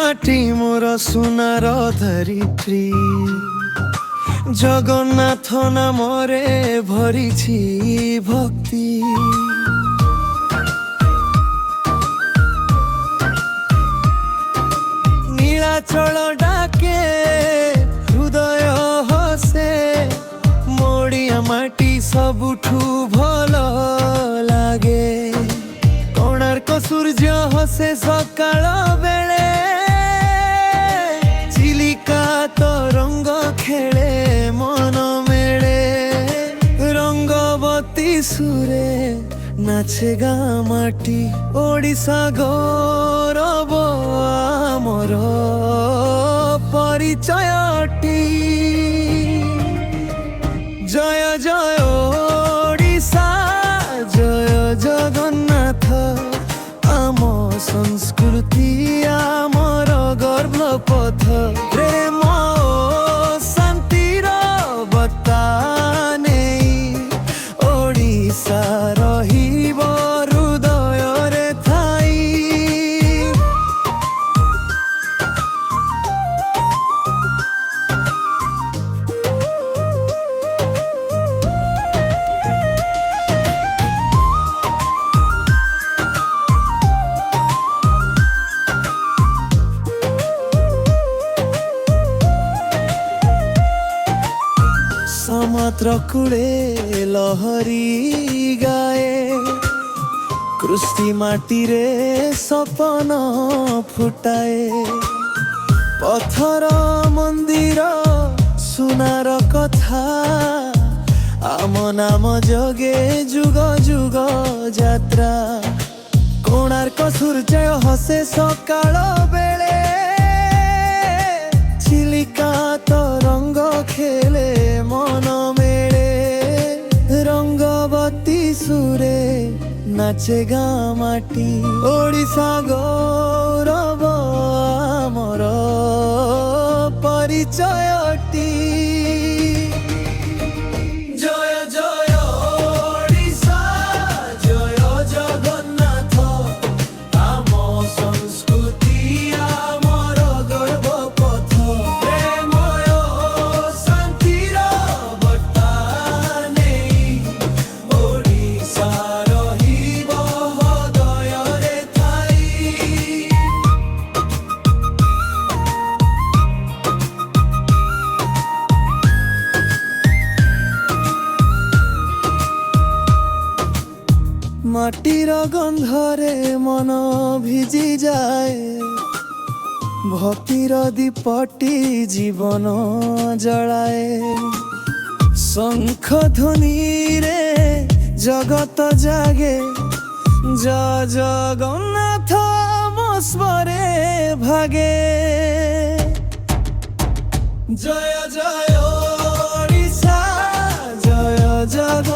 মাটি মোর সোনার ধরিত্রী, জগন্নাথ নামরে ভরিছি ভক্তি। নীলাচল ডাকে হৃদয় হসে, মোড়িয়া মাটি সবুঠু ভাল লাগে। কোଣାର୍କ সূর্য হসে সকাল বেড়ে, চিলিকা তরঙ্গ খেলে মন মেলে। রঙ্গবতী সুরে নাচে গা মাটি, ওড়িশা গৌরব আমার পরিচয়টি। জয় জয় ওড়িশা, জয় জগন্নাথ, আম সংস্কৃতি আমার গর্ব পথ। প্রেম শান্তির বতা নেই, ওড়িশা রহিব হৃদୟରେ ঠাই। সমুদ্র কূলে লহরী গায়ে, কৃষ্টি মাটিরে সপন ফুটায়ে। পথর মন্দির সোনার কথা, আম নাম জগে যুগ যুগ যাত্রা। কোଣାର୍କ সূর্য হসে সকাল বেড়ে, চিলিকা তরঙ্গ খেলে মন মেলে। রঙ্গবতী সুরে নাচে গা মাটি, ওড়িশা গৌরব আমার পরিচয়টি। জয় জয় ওড়িশা, জয় জগন্নাথ, আম সংস্কৃতি আমার গর্ব পথ। প্রেময় শান্তির বর্তা নেই, ওড়িশা রহিব হৃদୟରେ ঠাই। মাটির গন্ধরে মন ভিজি যায়, ভক্তির দীপটি জীবন জଳାଏ। শঙ্খ ধ্বনিরে জগত জাগে, জয় জগন্নাথ মস্মরে ভাগে। জয় জয় ওড়িশা, জয় জগন্নাথ।